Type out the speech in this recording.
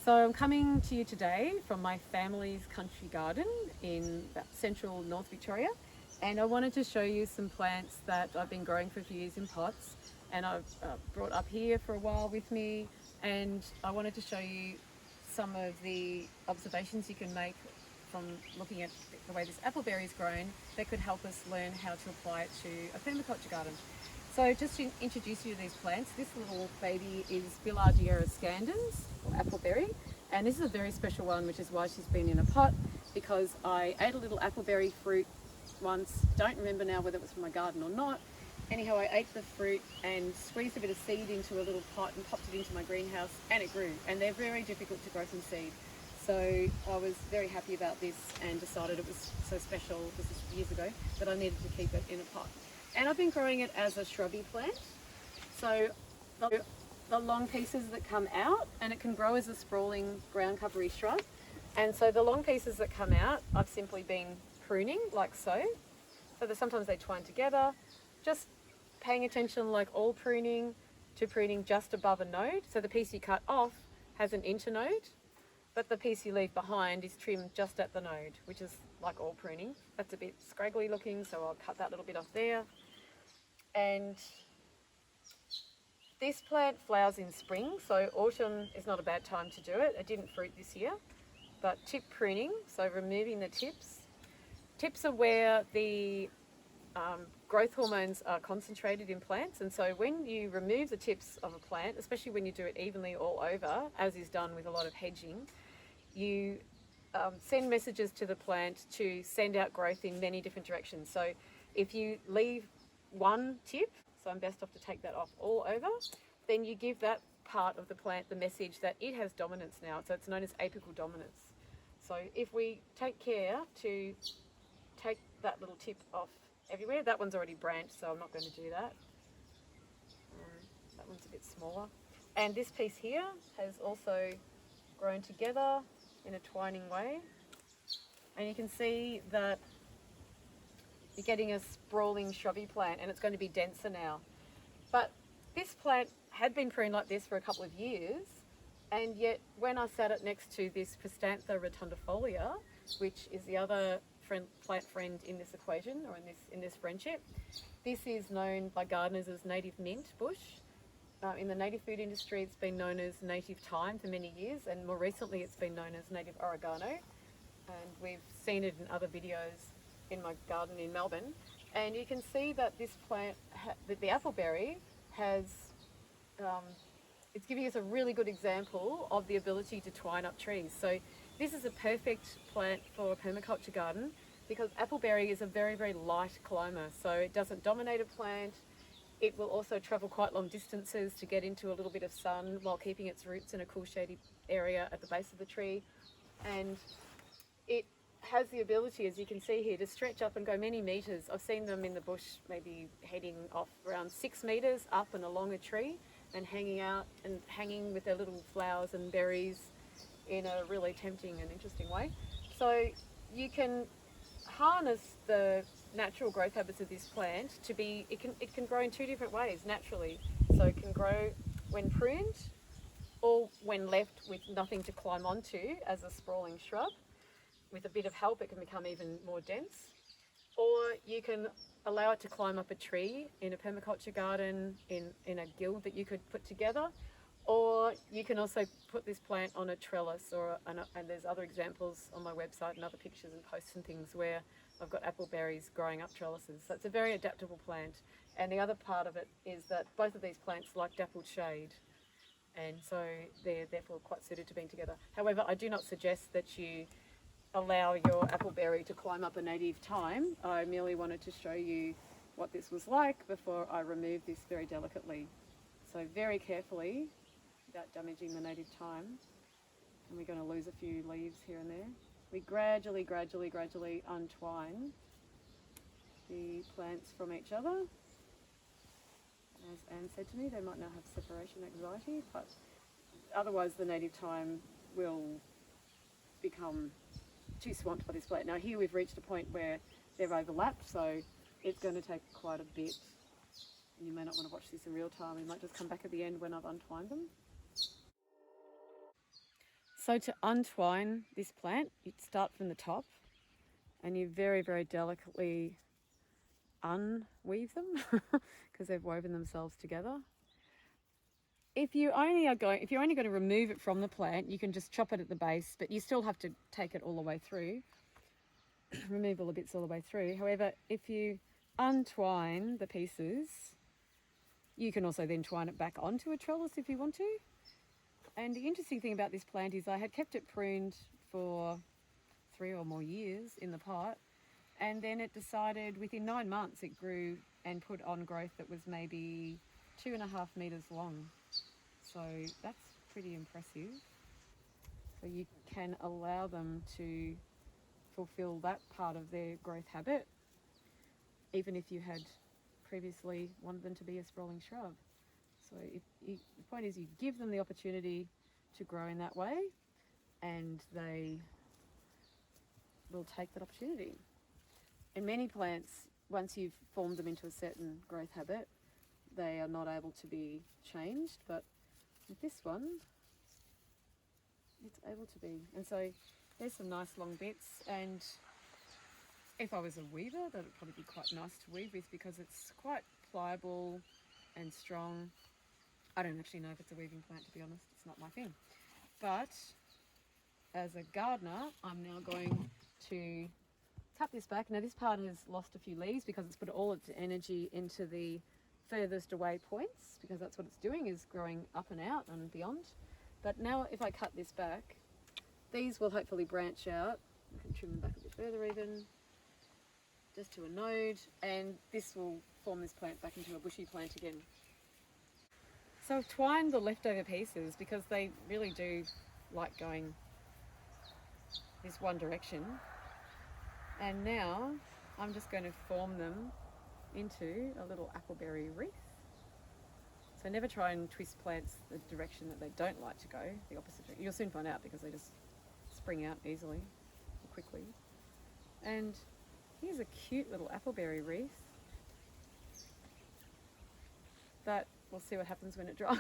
So I'm coming to you today from my family's country garden in central North Victoria, and I wanted to show you some plants that I've been growing for a few years in pots, and I've brought up here for a while with me, and I wanted to show you some of the observations you can make from looking at the way this appleberry is grown that could help us learn how to apply it to a permaculture garden. So just to introduce you to these plants, this little baby is Billardiera scandens, or appleberry, and this is a very special one, which is why she's been in a pot, because I ate a little appleberry fruit once, don't remember now whether it was from my garden or not. Anyhow, I ate the fruit and squeezed a bit of seed into a little pot and popped it into my greenhouse, and it grew, and they're very difficult to grow from seed. So I was very happy about this and decided it was so special, this is years ago, that I needed to keep it in a pot. And I've been growing it as a shrubby plant. So the long pieces that come out, and it can grow as a sprawling ground covery shrub. And so the long pieces that come out, I've simply been pruning like so. So that sometimes they twine together, just paying attention like all pruning to pruning just above a node. So the piece you cut off has an internode, but the piece you leave behind is trimmed just at the node, which is like all pruning. That's a bit scraggly looking, so I'll cut that little bit off there. And this plant flowers in spring, so autumn is not a bad time to do it. It didn't fruit this year, but tip pruning, so removing the tips. Tips are where the growth hormones are concentrated in plants, and so when you remove the tips of a plant, especially when you do it evenly all over, as is done with a lot of hedging, you send messages to the plant to send out growth in many different directions. So if you leave one tip, so I'm best off to take that off all over, then you give that part of the plant the message that it has dominance now, so it's known as apical dominance. So if we take care to take that little tip off everywhere, that one's already branched, so I'm not going to do that. That one's a bit smaller. And this piece here has also grown together in a twining way. And you can see that you're getting a sprawling shrubby plant, and it's going to be denser now. But this plant had been pruned like this for a couple of years, and yet when I sat it next to this Prostanthera rotundifolia, which is the other plant friend in this equation, or in this friendship, this is known by gardeners as native mint bush. In the native food industry, it's been known as native thyme for many years, and more recently it's been known as native oregano, and we've seen it in other videos in my garden in Melbourne. And you can see that this plant, the appleberry, has it's giving us a really good example of the ability to twine up trees. So this is a perfect plant for a permaculture garden, because appleberry is a very light climber, so it doesn't dominate a plant. It will also travel quite long distances to get into a little bit of sun while keeping its roots in a cool shady area at the base of the tree. And it has the ability, as you can see here, to stretch up and go many metres. I've seen them in the bush maybe heading off around 6 metres up and along a tree, and hanging out and hanging with their little flowers and berries in a really tempting and interesting way. So you can harness the natural growth habits of this plant to be, it can grow in two different ways naturally. So it can grow when pruned, or when left with nothing to climb onto as a sprawling shrub. With a bit of help, it can become even more dense. Or you can allow it to climb up a tree in a permaculture garden, in a guild that you could put together. Or you can also put this plant on a trellis, and there's other examples on my website and other pictures and posts and things where I've got appleberries growing up trellises. So it's a very adaptable plant. And the other part of it is that both of these plants like dappled shade, and so they're therefore quite suited to being together. However, I do not suggest that you allow your appleberry to climb up a native thyme. I merely wanted to show you what this was like before I removed this very delicately. So very carefully, without damaging the native thyme. And we're going to lose a few leaves here and there. We gradually untwine the plants from each other. As Anne said to me, they might now have separation anxiety, but otherwise the native thyme will become too swamped by this plant. Now here we've reached a point where they're overlapped, so it's going to take quite a bit. And you may not want to watch this in real time. We might just come back at the end when I've untwined them. So to untwine this plant, you start from the top and you very, very delicately unweave them because they've woven themselves together. If you're only going to remove it from the plant, you can just chop it at the base, but you still have to take it all the way through, remove all the bits all the way through. However, if you untwine the pieces, you can also then twine it back onto a trellis if you want to. And the interesting thing about this plant is I had kept it pruned for 3 or more years in the pot, and then it decided within 9 months it grew and put on growth that was maybe 2.5 meters long. So that's pretty impressive. So you can allow them to fulfill that part of their growth habit, even if you had previously wanted them to be a sprawling shrub. So the point is you give them the opportunity to grow in that way, and they will take that opportunity. In many plants, once you've formed them into a certain growth habit, they are not able to be changed, but with this one, it's able to be. And so there's some nice long bits, and if I was a weaver, that would probably be quite nice to weave with because it's quite pliable and strong. I don't actually know if it's a weaving plant, to be honest. It's not my thing. But as a gardener, I'm now going to cut this back. Now this part has lost a few leaves because it's put all its energy into the furthest away points, because that's what it's doing, is growing up and out and beyond. But now if I cut this back, these will hopefully branch out. I can trim them back a bit further even, just to a node, and this will form this plant back into a bushy plant again. So I've twined the leftover pieces because they really do like going this one direction. And now I'm just going to form them into a little appleberry wreath. So never try and twist plants the direction that they don't like to go, the opposite direction. You'll soon find out because they just spring out easily or quickly. And here's a cute little appleberry wreath that we'll see what happens when it dries.